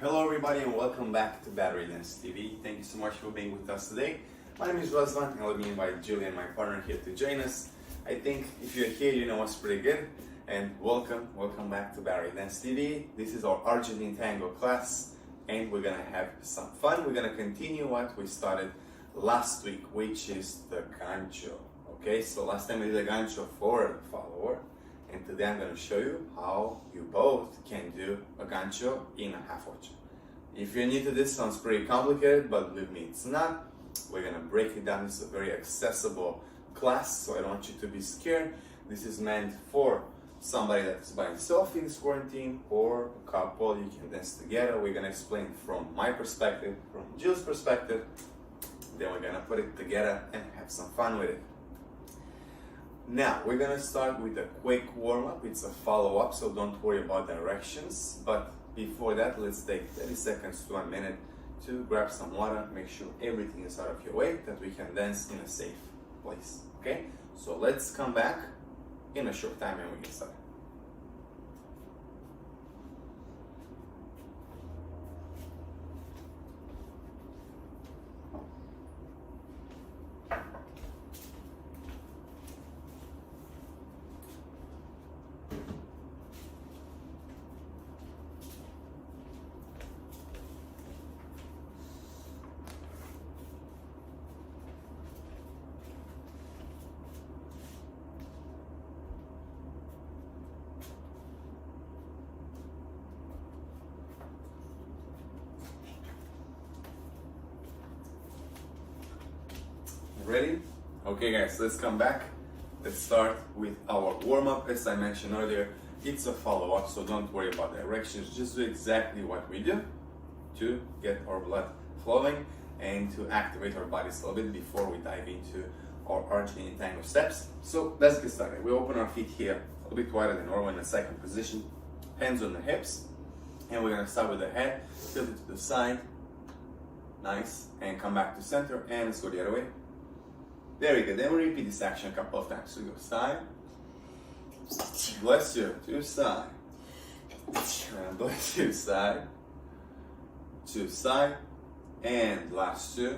Hello everybody and welcome back to Battery Dance TV. Thank you so much for being with us today. My name is Razvan and let me invite Julian, my partner, here to join us. I think if you're here, you know us pretty good. And welcome back to Battery Dance TV. This is our Argentine tango class and we're gonna have some fun. We're gonna continue what we started last week, which is the gancho. Okay, so last time we did a gancho for the follower. And today I'm going to show you how you both can do a gancho in a half ocho. If you're new to this, sounds pretty complicated, but believe me, it's not. We're going to break it down. This is a very accessible class, so I don't want you to be scared. This is meant for somebody that's by himself in this quarantine or a couple. You can dance together. We're going to explain from my perspective, from Jill's perspective. Then we're going to put it together and have some fun with it. Now, we're gonna start with a quick warm-up. It's a follow-up, so don't worry about directions. But before that, let's take 30 seconds to 1 minute to grab some water, make sure everything is out of your way, that we can dance in a safe place, okay? So let's come back in a short time and we can start. Ready? Okay guys, let's come back. Let's start with our warm-up. As I mentioned earlier, it's a follow-up, so don't worry about directions. Just do exactly what we do to get our blood flowing and to activate our bodies a little bit before we dive into our Argentine tango steps. So let's get started. We open our feet here a little bit wider than normal in the second position. Hands on the hips. And we're gonna start with the head, tilt it to the side. Nice. And come back to center and let's go the other way. Very good. Then we repeat this action a couple of times. So we go side, bless you, to side, and bless you, side, to side, and last two.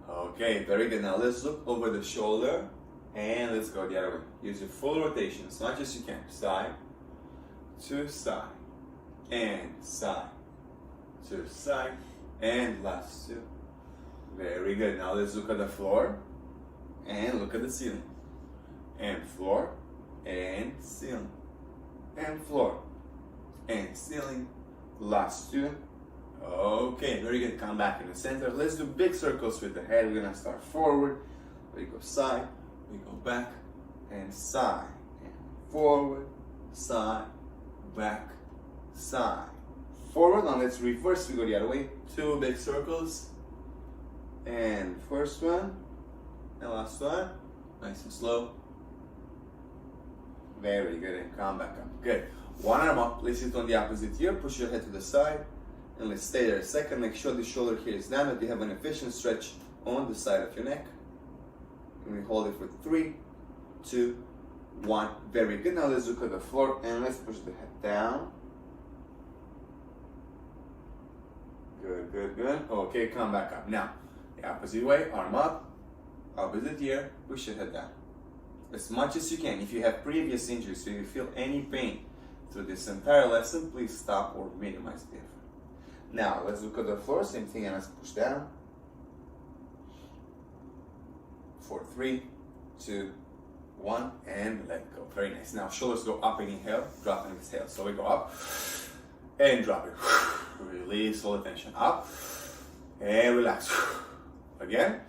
Okay, very good. Now let's look over the shoulder and let's go the other way. Use your full rotation as much as you can. Side, to side, and side, to side, and last two. Very good. Now let's look at the floor and look at the ceiling. And floor and ceiling. And floor and ceiling. Last two. Okay, very good. Come back in the center. Let's do big circles with the head. We're gonna start forward. We go side, we go back, and side. And forward, side, back, side. Forward. Now let's reverse. We go the other way. Two big circles. And first one, and last one, nice and slow. Very good, and come back up. Good. One arm up, place it on the opposite ear, push your head to the side, and let's stay there a second. Make sure the shoulder here is down, that you have an efficient stretch on the side of your neck. And we hold it for 3, 2, 1. Very good. Now let's look at the floor, and let's push the head down. Good, good, good. Okay, come back up. Now, the opposite way, arm up, opposite ear, push your head down. As much as you can. If you have previous injuries, so you feel any pain through this entire lesson, please stop or minimize the effort. Now, let's look at the floor, same thing, and let's push down. For 3, 2, 1, and let go. Very nice. Now, shoulders go up and inhale, drop and exhale. So we go up and drop it. Release all the tension. Up and relax. Again.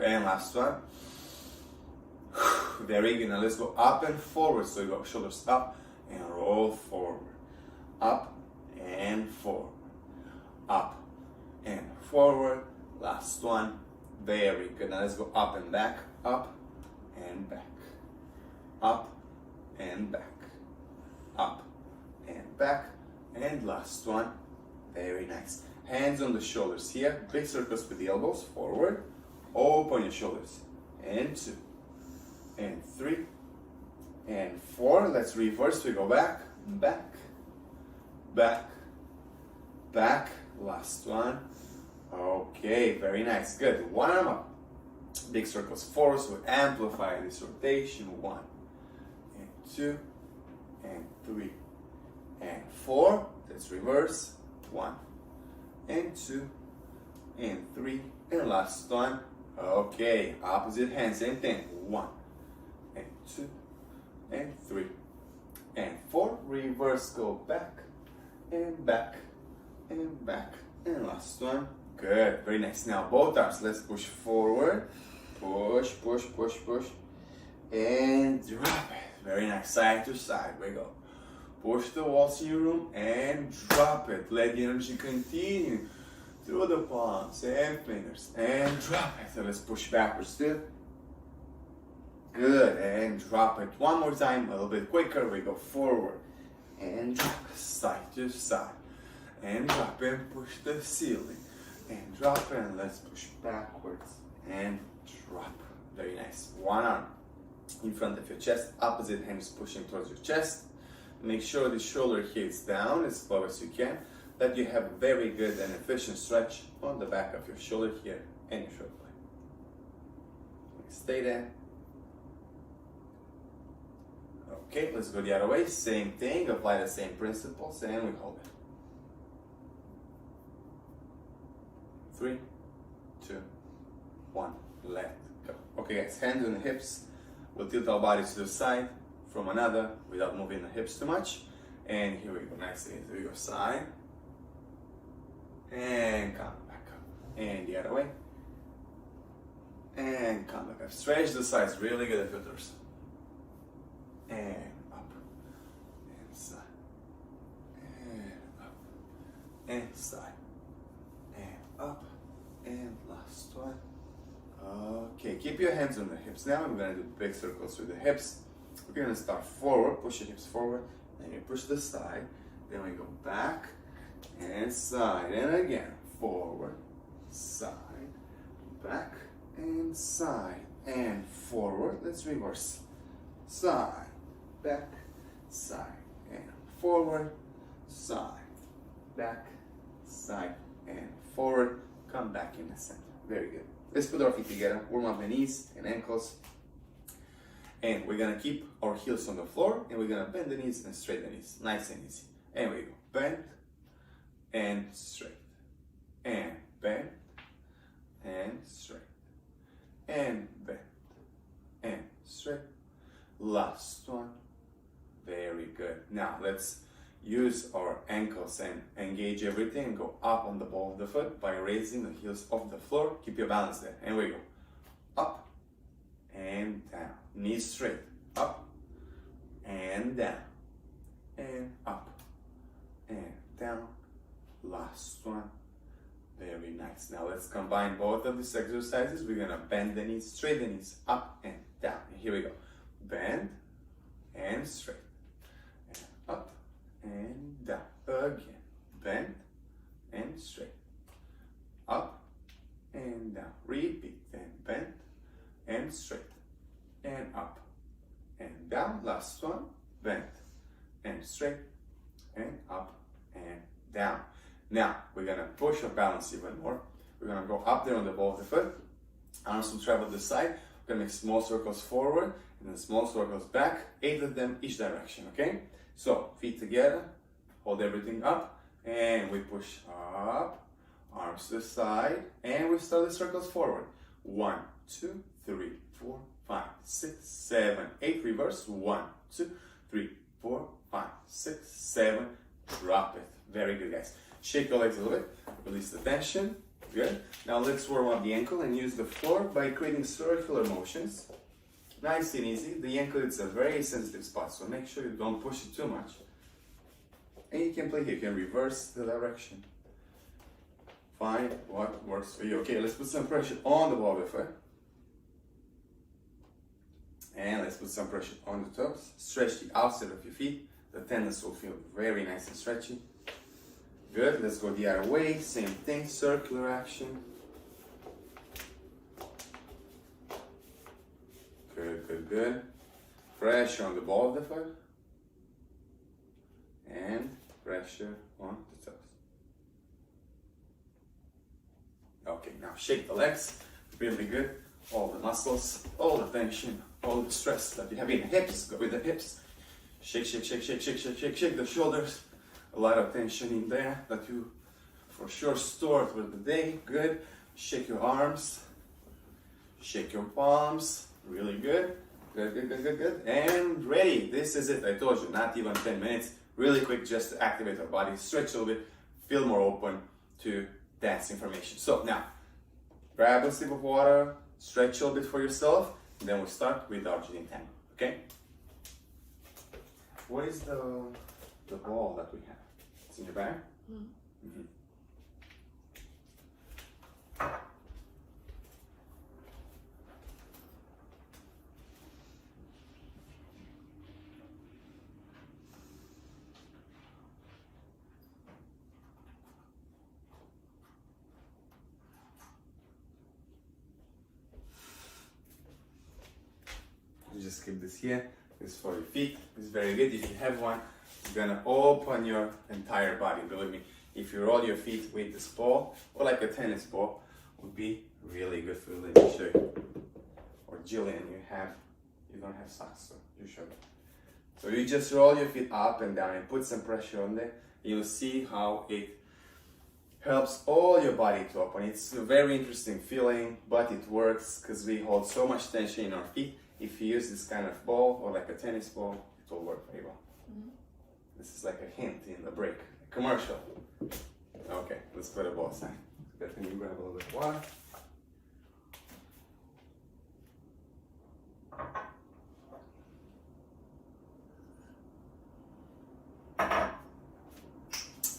And last one. Very good. Now let's go up and forward. So you go shoulders up and roll forward. Up and forward. Up and forward. Last one. Very good. Now let's go up and back. Up and back. Up and back. Up and back. And last one. Very nice. Hands on the shoulders here. Big circles with the elbows forward. Open your shoulders. And 2. And 3. And 4. Let's reverse. We go back, back, back, back. Last one. Okay, very nice. Good. One arm up. Big circles forward, so amplify this rotation. 1 and 2 and 3 and 4. Let's reverse. 1 and 2 and 3 and last one. Okay, opposite hand, same thing. 1 and 2 and 3 and 4. Reverse, go back and back and back and last one. Good, very nice. Now both arms, let's push forward. Push, push, push, push. And drop it. Very nice, side to side, we go. Push the walls in your room and drop it. Let the energy continue through the palms and fingers. And drop it. So let's push backwards too. Good, and drop it. One more time, a little bit quicker. We go forward and drop it, side to side. And drop and push the ceiling. And drop it, and let's push backwards and drop. Very nice. One arm in front of your chest, opposite hand is pushing towards your chest. Make sure the shoulder hits down as low as you can, that you have very good and efficient stretch on the back of your shoulder here and your shoulder blade. Stay there. Okay, let's go the other way. Same thing, apply the same principles, and we hold it. 3, 2, 1, let go. Okay guys, hands on the hips. We'll tilt our bodies to the side from another without moving the hips too much. And here we go, nice and easy. We go side. And come back up. And the other way. And come back up. Stretch the sides, really good at your torso. And up. And side. And up. And side. And up. And last one. Okay, keep your hands on the hips. Now I'm going to do big circles with the hips. We're going to start forward, push your hips forward, then you push the side, then we go back and side, and again, forward, side, back, and side, and forward. Let's reverse. Side, back, side, and forward, side, back, side, and forward. Come back in the center. Very good. Let's put our feet together, warm up the knees and ankles. And we're gonna keep our heels on the floor, and we're gonna bend the knees and straighten the knees. Nice and easy. And we go bend and straight. And bend and straight. And bend and straight. Last one. Very good. Now let's use our ankles and engage everything and go up on the ball of the foot by raising the heels off the floor. Keep your balance there. And we go up and down. Knees straight. Up and down. And up and down. Last one. Very nice. Now let's combine both of these exercises. We're gonna bend the knees, straight the knees, up and down. And here we go. Bend and straight. And up and down. Again. Bend and straight. Up and down. Repeat. Then bend and straight. And up and down. Last one. Bend and straight. And up and down. Now we're gonna push our balance even more. We're gonna go up there on the ball of the foot. Arms will travel this side. We're gonna make small circles forward and then small circles back. 8 of them each direction, okay? So feet together, hold everything up, and we push up, arms to the side, and we start the circles forward. 1, 2, 3, 4, 5, 6, 7, 8. Reverse. 1, 2, 3, 4, 5, 6, 7. Drop it. Very good, guys. Shake your legs a little bit, release the tension. Good. Now let's warm up the ankle and use the floor by creating circular motions. Nice and easy. The ankle is a very sensitive spot, so make sure you don't push it too much. And you can play here, you can reverse the direction. Find what works for you. Okay, let's put some pressure on the ball of the foot. And let's put some pressure on the toes. Stretch the outside of your feet. The tendons will feel very nice and stretchy. Good, let's go the other way, same thing, circular action. Good, good, good. Pressure on the ball of the foot. And pressure on the toes. Okay, now shake the legs, really good. All the muscles, all the tension, all the stress that you have in the hips, go with the hips. Shake, shake, shake, shake, shake, shake, shake, shake the shoulders. A lot of tension in there that you for sure stored through the day. Good. Shake your arms, shake your palms, really good. Good, good, good, good, good. And ready. This is it. I told you, not even 10 minutes. Really quick just to activate our body, stretch a little bit, feel more open to dance information. So now, grab a sip of water, stretch a little bit for yourself, and then we'll start with Argentine tango, okay? What is the ball that we have? It's in your bag? Mm-hmm. You just keep this here. This is for your feet. It's very good. If you have one, it's gonna open your entire body. Believe me, if you roll your feet with this ball or like a tennis ball, would be really good for you. Let me show you. Or Jillian, you don't have socks, so you show me. So you just roll your feet up and down and put some pressure on there. You'll see how it helps all your body to open. It's a very interesting feeling, but it works because we hold so much tension in our feet. If you use this kind of ball or like a tennis ball, it will work very well. Mm-hmm. This is like a hint in the break, a commercial. Okay, let's put a ball aside. Let me grab a little bit of water.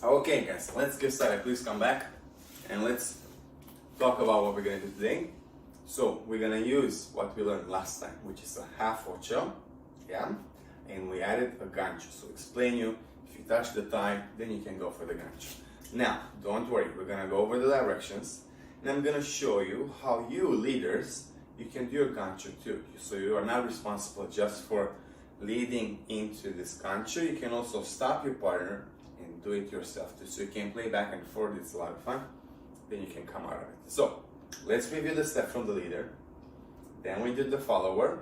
Okay guys, let's get started. Please come back and let's talk about what we're gonna do today. So we're gonna use what we learned last time, which is a half ocho, yeah? And we added a gancho. So explain you, if you touch the thigh, then you can go for the gancho. Now, don't worry, we're gonna go over the directions, and I'm gonna show you how you leaders, you can do your gancho too. So you are not responsible just for leading into this gancho. You can also stop your partner and do it yourself too. So you can play back and forth, it's a lot of fun. Then you can come out of it. So, let's review the step from the leader, then we do the follower,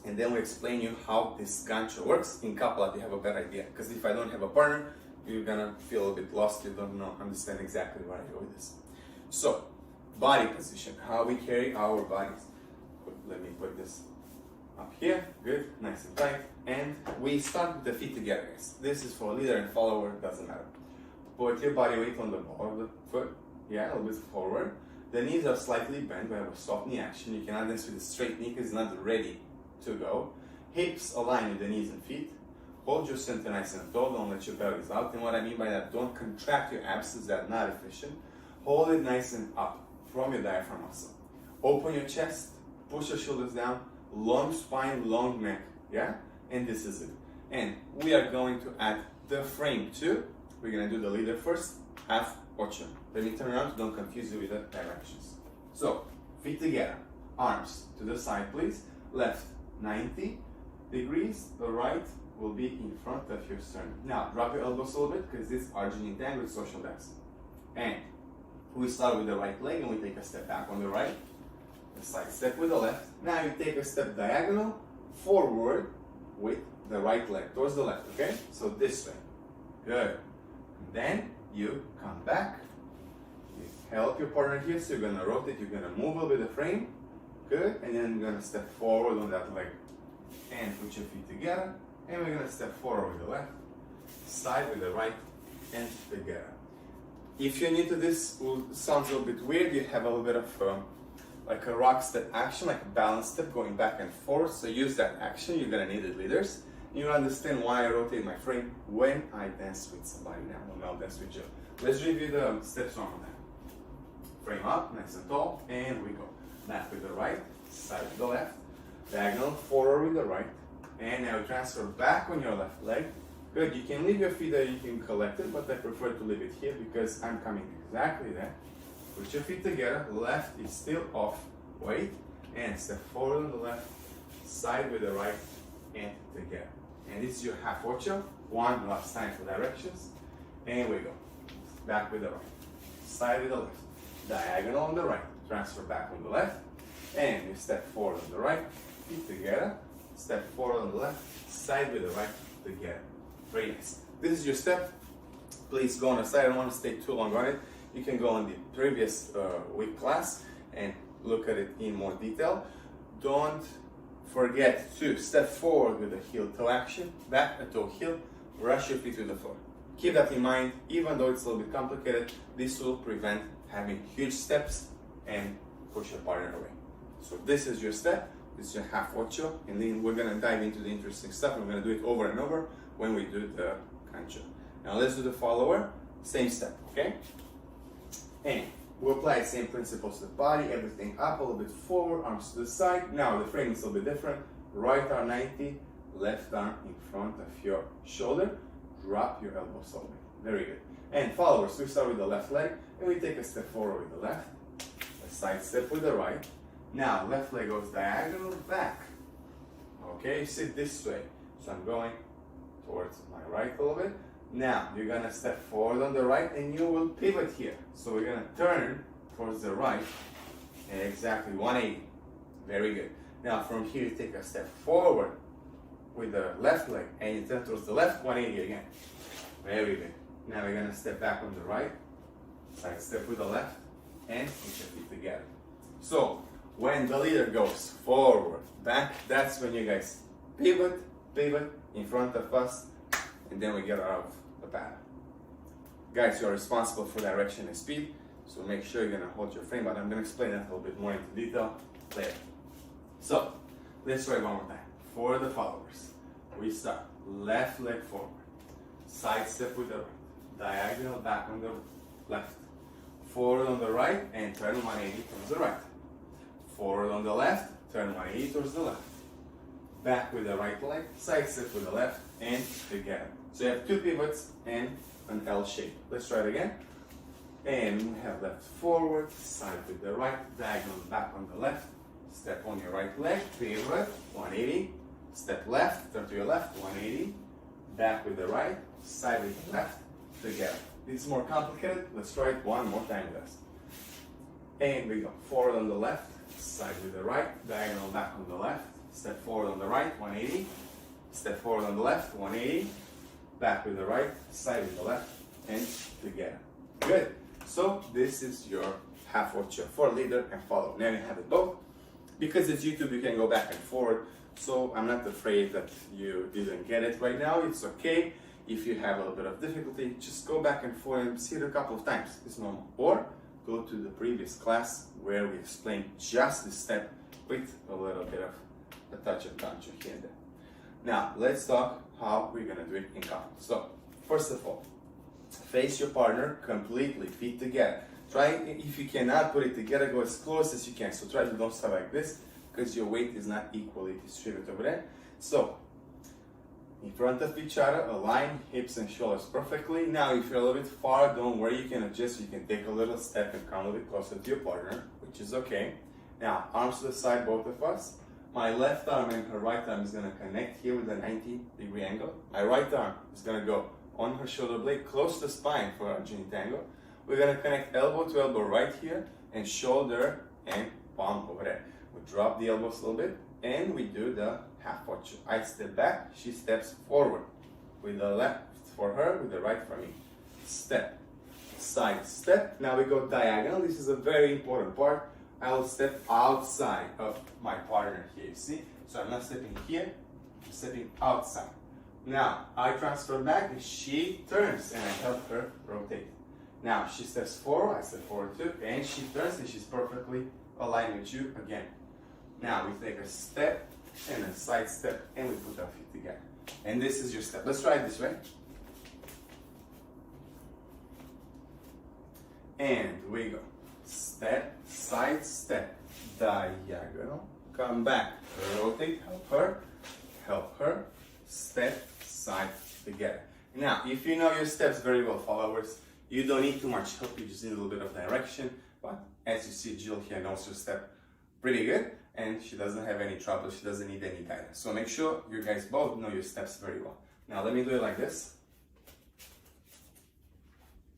and then we explain you how this gancho works. In couple, you have a better idea, because if I don't have a partner, you're gonna feel a bit lost, you don't understand exactly where I go with this. So, body position, how we carry our bodies. Let me put this up here, good, nice and tight, and we start with the feet together, guys. This is for leader and follower, doesn't matter. Put your body weight on the ball of the foot, yeah, a little bit forward. The knees are slightly bent, we have a soft knee action. You cannot dance with a straight knee because it's not ready to go. Hips align with the knees and feet. Hold your center nice and tall, don't let your pelvis out. And what I mean by that, don't contract your abs, that's not efficient. Hold it nice and up from your diaphragm muscle. Open your chest, push your shoulders down, long spine, long neck, yeah? And this is it. And we are going to add the frame too. We're gonna do the leader first, half ocho. Let me turn around, don't confuse you with the directions. So, feet together, arms to the side please. Left 90 degrees, the right will be in front of your sternum. Now, drop your elbows a little bit because this is Argentine tango with social dance. And we start with the right leg and we take a step back on the right. A side step with the left. Now you take a step diagonal forward with the right leg towards the left, okay? So this way. Good. And then you come back. Help your partner here, so you're gonna rotate, you're gonna move a little bit the frame, good, and then you're gonna step forward on that leg, and put your feet together, and we're gonna step forward with the left, side with the right, and together. If you're new to this, it sounds a little bit weird, you have a little bit of like a rock step action, like a balance step going back and forth, so use that action, you're gonna need it, leaders. You understand why I rotate my frame when I dance with somebody now, when I'll dance with you. Let's review the steps on that. Frame up, nice and tall, and we go. Left with the right, side with the left, diagonal forward with the right, and now transfer back on your left leg. Good, you can leave your feet there, you can collect it, but I prefer to leave it here because I'm coming exactly there. Put your feet together, left is still off, weight, and step forward on the left, side with the right, and together. And this is your half ocho, one last time for directions. and we go. Back with the right, side with the left, diagonal on the right, transfer back on the left, and you step forward on the right, feet together, step forward on the left, side with the right, together. Very nice. This is your step. Please go on the side. I don't want to stay too long on it. You can go on the previous week class and look at it in more detail. Don't forget to step forward with the heel toe action, back a toe heel, rush your feet to the floor. Keep that in mind. Even though it's a little bit complicated, this will prevent having huge steps and push your partner away. So this is your step. This is your half ocho, and then we're gonna dive into the interesting stuff. We're gonna do it over and over when we do the cancho. Now let's do the follower, same step, okay? And we'll apply the same principles to the body, everything up, a little bit forward, arms to the side. Now the frame is a little bit different. Right arm 90, left arm in front of your shoulder. Drop your elbows over. Very good. And followers, we start with the left leg, and we take a step forward with the left, a side step with the right. Now left leg goes diagonal back. Okay, sit this way. So I'm going towards my right a little bit. Now you're gonna step forward on the right and you will pivot here. So we're gonna turn towards the right, exactly 180. Very good. Now from here you take a step forward with the left leg and you turn towards the left, 180 again. Very good. Now we're gonna step back on the right, side step with the left, and put your feet together. So when the leader goes forward, back, that's when you guys pivot in front of us, and then we get out of the pattern. Guys, you're responsible for direction and speed, so make sure you're gonna hold your frame, but I'm gonna explain that a little bit more into detail later. So, let's try one more time. For the followers, we start left leg forward, side step with the right, diagonal back on the left, forward on the right, and turn 180 towards the right. Forward on the left, turn 180 towards the left. Back with the right leg, side step with the left, and together. So you have two pivots and an L shape. Let's try it again. And we have left forward, side with the right, diagonal back on the left, step on your right leg, pivot, 180, step left, turn to your left, 180, back with the right, side with the left, together. This is more complicated. Let's try it one more time with us. And we go forward on the left, side with the right, diagonal back on the left, step forward on the right, 180, step forward on the left, 180, back with the right, side with the left, and together. Good. So this is your half ocho for leader and follow. Now you have it both. Because it's YouTube, you can go back and forward. So I'm not afraid that you didn't get it right now. It's okay. If you have a little bit of difficulty, just go back and forth and see it a couple of times. It's normal. Or go to the previous class where we explained just this step with a little bit of a touch of cancho here and there. Now, let's talk how we're gonna do it in couple. So, first of all, face your partner completely, feet together. Try, if you cannot put it together, go as close as you can. So try to don't start like this, because your weight is not equally distributed over there. So, in front of each other, align hips and shoulders perfectly. Now, if you're a little bit far, don't worry, you can adjust. You can take a little step and come a little bit closer to your partner, which is okay. Now, arms to the side, both of us. My left arm and her right arm is gonna connect here with a 90-degree angle. My right arm is gonna go on her shoulder blade, close to the spine for Argentine tango. We're gonna connect elbow to elbow right here, and shoulder and palm over there. We drop the elbows a little bit, and we do the half ocho. I step back, she steps forward. With the left for her, with the right for me. Step, side step. Now we go diagonal. This is a very important part. I will step outside of my partner here, you see? So I'm not stepping here, I'm stepping outside. Now, I transfer back, and she turns, and I help her rotate. Now, she steps forward, I step forward too, and she turns, and she's perfectly aligned with you again. Now, we take a step, and a side step, and we put our feet together. And this is your step. Let's try it this way. And we go. Step, side step, diagonal, come back, rotate, help her, step, side, together. Now, if you know your steps very well, followers, you don't need too much help, you just need a little bit of direction, but as you see, Jill here knows her step pretty good, and she doesn't have any trouble, she doesn't need any guidance. So make sure you guys both know your steps very well. Now, let me do it like this.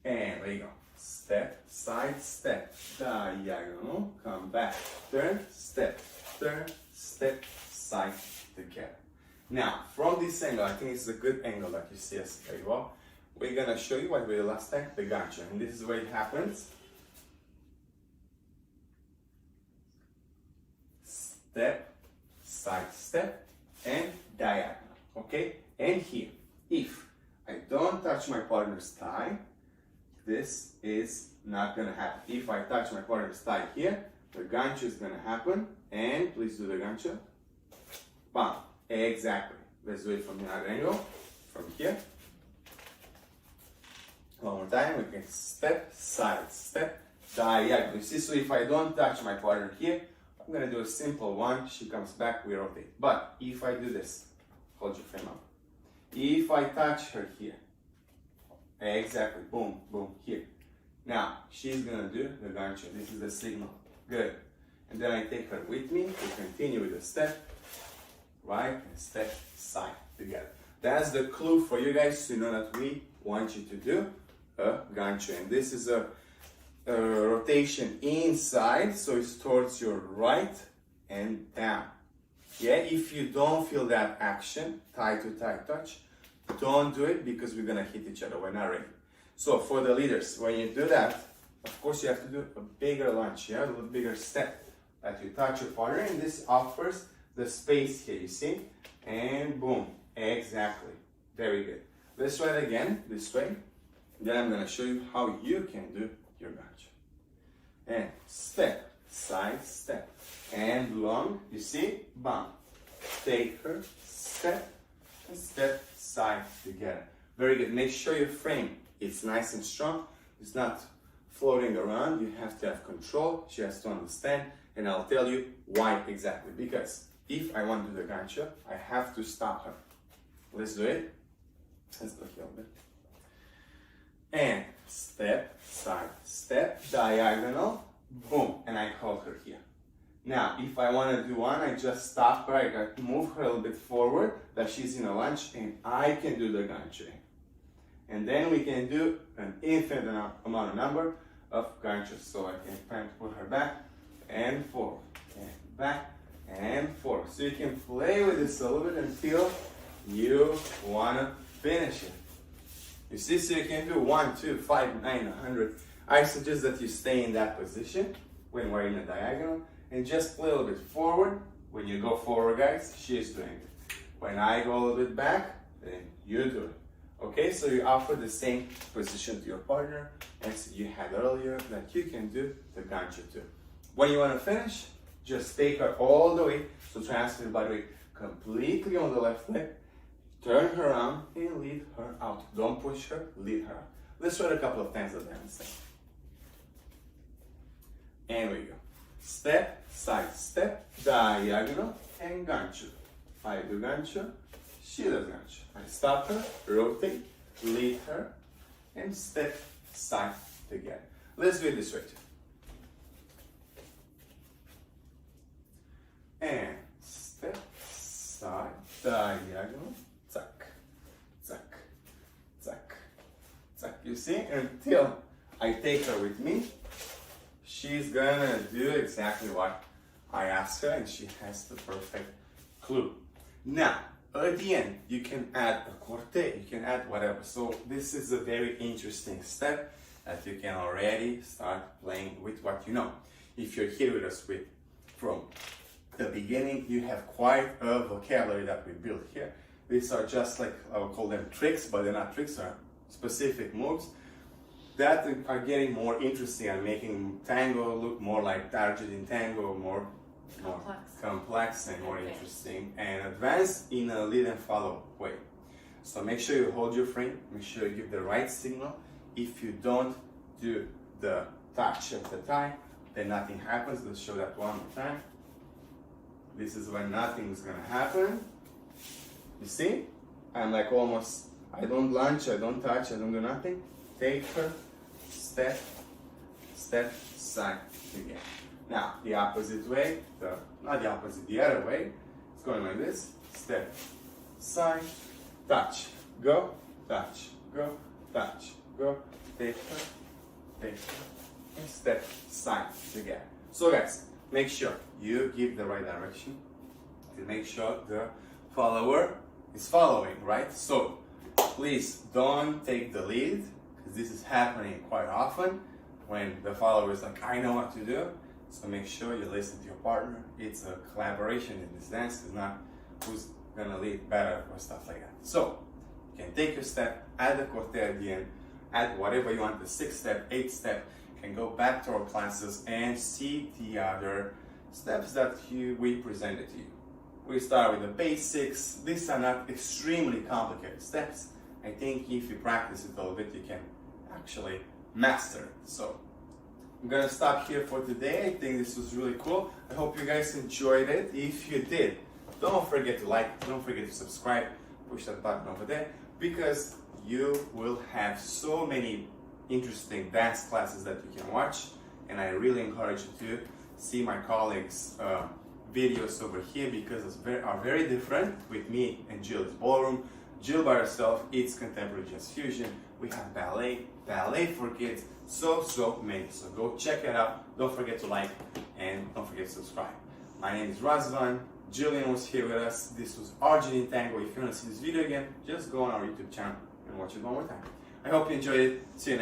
And there you go. Step, side, step, diagonal, come back, turn, step, side, together. Now, from this angle, I think it's a good angle that you see us very well. We're gonna show you what we did last time, the gancho. And this is where it happens. Step, side step, and diagonal, okay? And here, if I don't touch my partner's thigh, this is not gonna happen. If I touch my partner's thigh here, the gancho is gonna happen, and please do the gancho. Bam, exactly. Let's do it from the other angle, from here. One more time, we can step, side step, diagonal. You see, so if I don't touch my partner here, I'm gonna do a simple one, she comes back, we rotate. But if I do this, hold your frame up. If I touch her here, exactly, boom, boom, here. Now, she's gonna do the gancho. This is the signal. Good. And then I take her with me to continue with the step, right, and step, side, together. That's the clue for you guys to know that we want you to do a gancho. And this is a rotation inside, so it's towards your right and down. Yeah, if you don't feel that action, thigh to thigh touch, don't do it because we're gonna hit each other. We're not ready. So for the leaders, when you do that, of course you have to do a bigger lunge, yeah, a little bigger step that you touch your partner, and this offers the space here, you see, and boom, exactly, very good. Let's try it again this way. Then I'm gonna show you how you can do your gancho. And step, side step, and long, you see, bam. Take her, step, and step, side, together. Very good. Make sure your frame is nice and strong. It's not floating around. You have to have control. She has to understand, and I'll tell you why exactly. Because if I want to do the gancho, I have to stop her. Let's do it. Let's go here a bit. And step, side, step, diagonal, boom, and I hold her here. Now, if I want to do one, I just stop her, I got to move her a little bit forward, that she's in a lunge, and I can do the gancho. And then we can do an infinite amount of number of ganchos. So I can try to put her back and forward, and back and forward. So you can play with this a little bit until you want to finish it. You see, so you can do 1, 2, 5, 9, 100. I suggest that you stay in that position when we're in a diagonal and just play a little bit forward. When you go forward, guys, she's doing it. When I go a little bit back, then you do it. Okay, so you offer the same position to your partner as you had earlier that you can do the gancho too. When you want to finish, just take her all the way. So transfer the body weight completely on the left leg. Turn her around and lead her out. Don't push her, lead her out. Let's try it a couple of times at the end. And we go. Step, side step, diagonal, and gancho. I do gancho, she does gancho. I stop her, rotate, lead her, and step, side, together. Let's do it this way too. And step, side, diagonal, zack, zack, zack, zack. You see, until I take her with me, she's gonna do exactly what I asked her, and she has the perfect clue. Now, at the end, you can add a corte, you can add whatever. So this is a very interesting step that you can already start playing with what you know. If you're here with us from the beginning, you have quite a vocabulary that we built here. These are just like, I would call them tricks, but they're not tricks, they're specific moves that are getting more interesting and making tango look more like the Argentine tango, more complex and more interesting and advanced in a lead and follow way. So make sure you hold your frame, make sure you give the right signal. If you don't do the touch of the thigh, then nothing happens. Let's show that one more time. This is when nothing is gonna happen. You see? I'm like almost, I don't lunge, I don't touch, I don't do nothing. Take her, step, step, side, again. Now, the opposite way, not the opposite, the other way, it's going like this. Step, side, touch, go, touch, go, touch, go. take her, and step side together. So guys, make sure you give the right direction to make sure the follower is following, right? So please don't take the lead, because this is happening quite often when the follower is like, I know what to do. So make sure you listen to your partner. It's a collaboration in this dance. It's not who's gonna lead better or stuff like that. So you can take your step, add the corte at the end, add whatever you want, the 6th step, 8th step. You can go back to our classes and see the other steps that we presented to you. We start with the basics. These are not extremely complicated steps. I think if you practice it a little bit, you can actually master it. So I'm gonna stop here for today. I think this was really cool. I hope you guys enjoyed it. If you did, don't forget to like, don't forget to subscribe, push that button over there, because you will have so many interesting dance classes that you can watch. And I really encourage you to see my colleagues' videos over here, because they are very different with me and Jill's ballroom. Jill by herself, it's contemporary jazz fusion. We have ballet for kids, so many. So go check it out. Don't forget to like and don't forget to subscribe. My name is Razvan. Jillian was here with us. This was Argentine tango. If you want to see this video again, just go on our YouTube channel and watch it one more time. I hope you enjoyed it. See you next time.